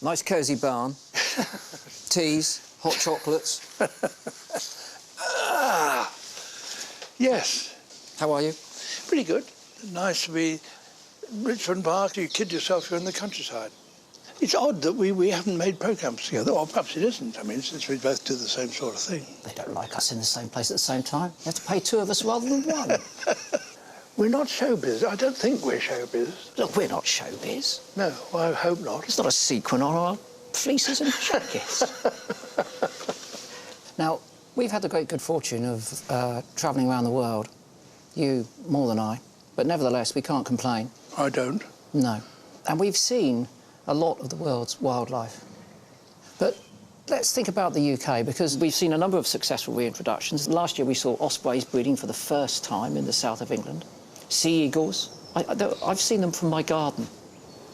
Nice cosy barn. Teas, hot chocolates. Yes. How are you? Pretty good. Nice to be Richmond Park. You kid yourself, you're in the countryside. It's odd that we haven't made programmes together, or perhaps it isn't. I mean, since we both do the same sort of thing. They don't like us in the same place at the same time. You have to pay two of us rather than one. We're not showbiz. I don't think we're showbiz. Look, we're not showbiz. No, I hope not. It's not a sequin on our fleeces and jackets. Now, we've had the great good fortune of travelling around the world. You more than I. But nevertheless, we can't complain. I don't. No. And we've seen a lot of the world's wildlife. But let's think about the UK, because we've seen a number of successful reintroductions. Last year we saw ospreys breeding for the first time in the south of England. Sea eagles. I've seen them from my garden.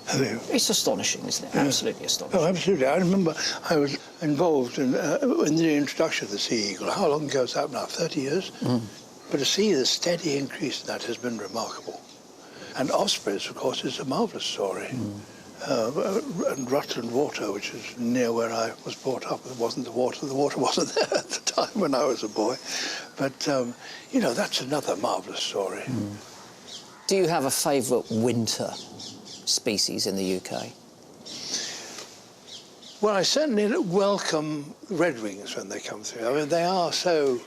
Have you? It's astonishing, isn't it? Yeah. Absolutely astonishing. Oh, absolutely. I remember I was involved in the introduction of the sea eagle. How long ago is that now? 30 years? Mm. But to see the steady increase in that has been remarkable. And ospreys, of course, is a marvellous story. Mm. And Rutland Water, which is near where I was brought up, it wasn't the water wasn't there at the time when I was a boy. But, you know, that's another marvellous story. Mm. Do you have a favourite winter species in the UK? Well, I certainly welcome redwings when they come through. I mean, they are so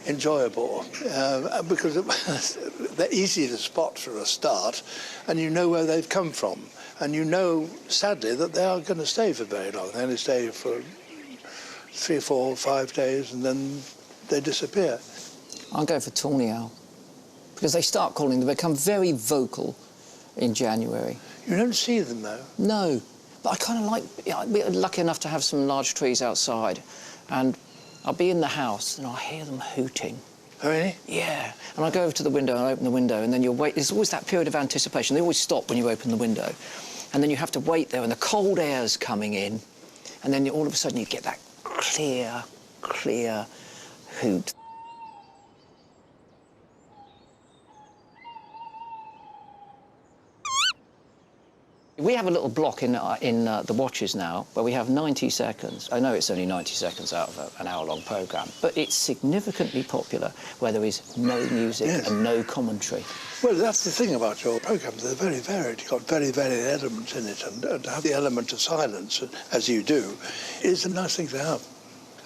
enjoyable because they're easy to spot for a start, and you know where they've come from. And you know, sadly, that they aren't going to stay for very long. They only stay for 3, 4, 5 days, and then they disappear. I'll go for tawny owl, because they start calling, they become very vocal in January. You don't see them, though? No, but I kind of like, we're lucky enough to have some large trees outside, and I'll be in the house and I'll hear them hooting. Oh, really? Yeah. And I go over to the window and I open the window, and then you'll wait. There's always that period of anticipation. They always stop when you open the window. And then you have to wait there, and the cold air's coming in, and then all of a sudden you get that clear hoot. We have a little block in the watches now where we have 90 seconds. I know it's only 90 seconds out of an hour-long programme, but it's significantly popular where there is no music and no commentary. Well, that's the thing about your programmes. They're very varied. You've got very varied elements in it, and to have the element of silence, as you do, is a nice thing to have.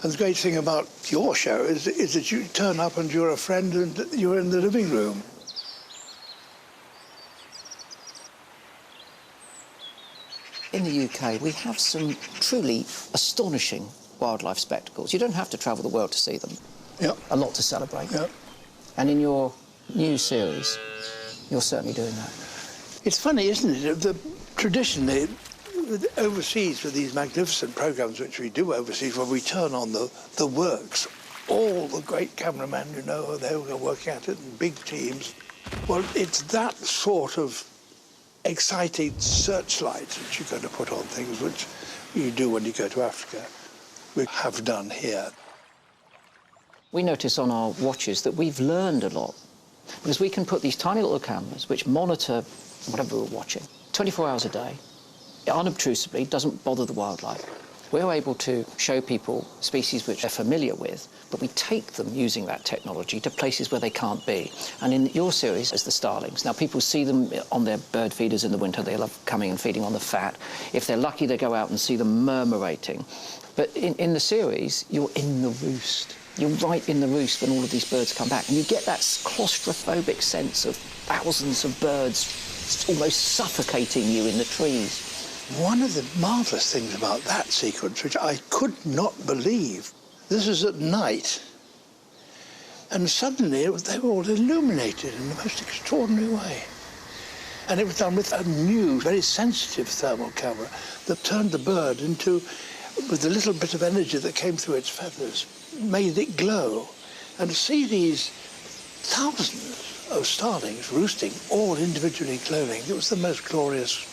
And the great thing about your show is that you turn up and you're a friend and you're in the living room. In the UK, we have some truly astonishing wildlife spectacles. You don't have to travel the world to see them. Yeah. A lot to celebrate. Yeah. And in your new series, you're certainly doing that. It's funny, isn't it? Traditionally, overseas with these magnificent programmes which we do overseas, where we turn on the works, all the great cameramen, you know, they were working at it in big teams. Well, it's that sort of exciting searchlight that you're going to put on things, which you do when you go to Africa. We have done here. We notice on our watches that we've learned a lot, because we can put these tiny little cameras which monitor whatever we're watching 24 hours a day, unobtrusively, doesn't bother the wildlife. We're able to show people species which they're familiar with, but we take them using that technology to places where they can't be. And in your series is the starlings. Now, people see them on their bird feeders in the winter. They love coming and feeding on the fat. If they're lucky, they go out and see them murmurating. But in the series, you're in the roost. You're right in the roost when all of these birds come back. And you get that claustrophobic sense of thousands of birds almost suffocating you in the trees. One of the marvellous things about that sequence, which I could not believe, this was at night, and suddenly they were all illuminated in the most extraordinary way. And it was done with a new, very sensitive thermal camera that turned the bird into, with a little bit of energy that came through its feathers, made it glow. And to see these thousands of starlings roosting, all individually glowing, it was the most glorious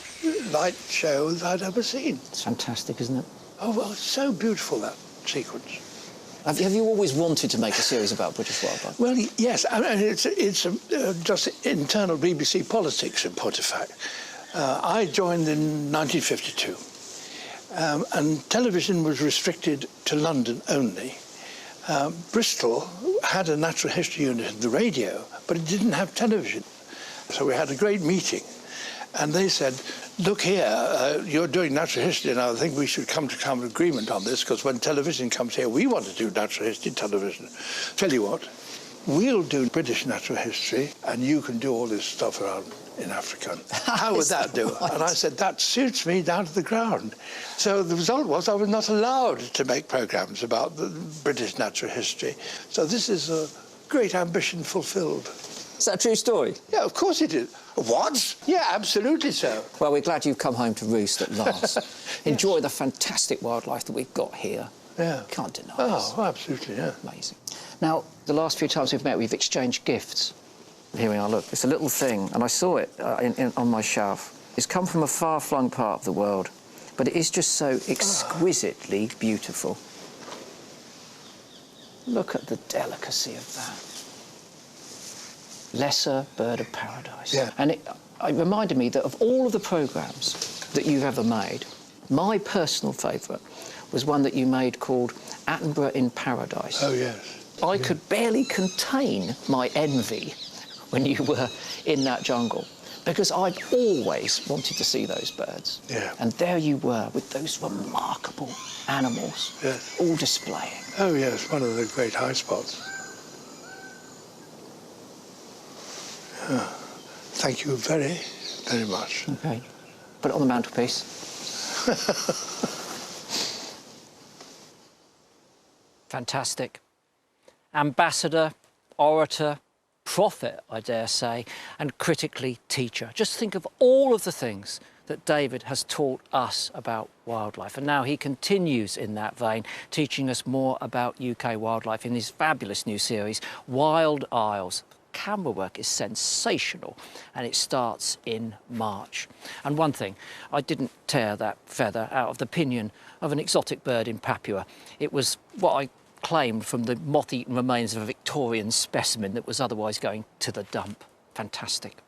light show that I'd ever seen. It's fantastic, isn't it? Oh, well, it's so beautiful, that sequence. Have you always wanted to make a series about British wildlife? Well, yes, and it's just internal BBC politics, in point of fact. I joined in 1952, and television was restricted to London only. Bristol had a natural history unit in the radio, but it didn't have television. So we had a great meeting, and they said, look here, you're doing natural history, and I think we should come to some agreement on this, because when television comes here, we want to do natural history television. Tell you what, we'll do British natural history, and you can do all this stuff around in Africa. How would that do? Right. And I said, that suits me down to the ground. So the result was I was not allowed to make programmes about the British natural history. So this is a great ambition fulfilled. Is that a true story? Yeah, of course it is. What? Yeah, absolutely so. Well, we're glad you've come home to roost at last. Enjoy the fantastic wildlife that we've got here. Yeah. Can't deny it. Oh, absolutely, yeah. Amazing. Now, the last few times we've met, we've exchanged gifts. Here we are, look. It's a little thing, and I saw it on my shelf. It's come from a far-flung part of the world, but it is just so exquisitely beautiful. Look at the delicacy of that. Lesser bird of paradise. Yeah. And it reminded me that of all of the programmes that you've ever made, my personal favourite was one that you made called Attenborough in Paradise. Oh, yes. I could barely contain my envy when you were in that jungle, because I've always wanted to see those birds. Yeah. And there you were with those remarkable animals, Yes. all displaying. Oh, yes, one of the great high spots. Yeah. Thank you very, very much. Okay. Put it on the mantelpiece. Fantastic. Ambassador, orator, prophet, I dare say, and critically teacher. Just think of all of the things that David has taught us about wildlife. And now he continues in that vein, teaching us more about UK wildlife in his fabulous new series, Wild Isles. Camera work is sensational, and it starts in March. And one thing, I didn't tear that feather out of the pinion of an exotic bird in Papua. It was what I claimed from the moth-eaten remains of a Victorian specimen that was otherwise going to the dump. Fantastic.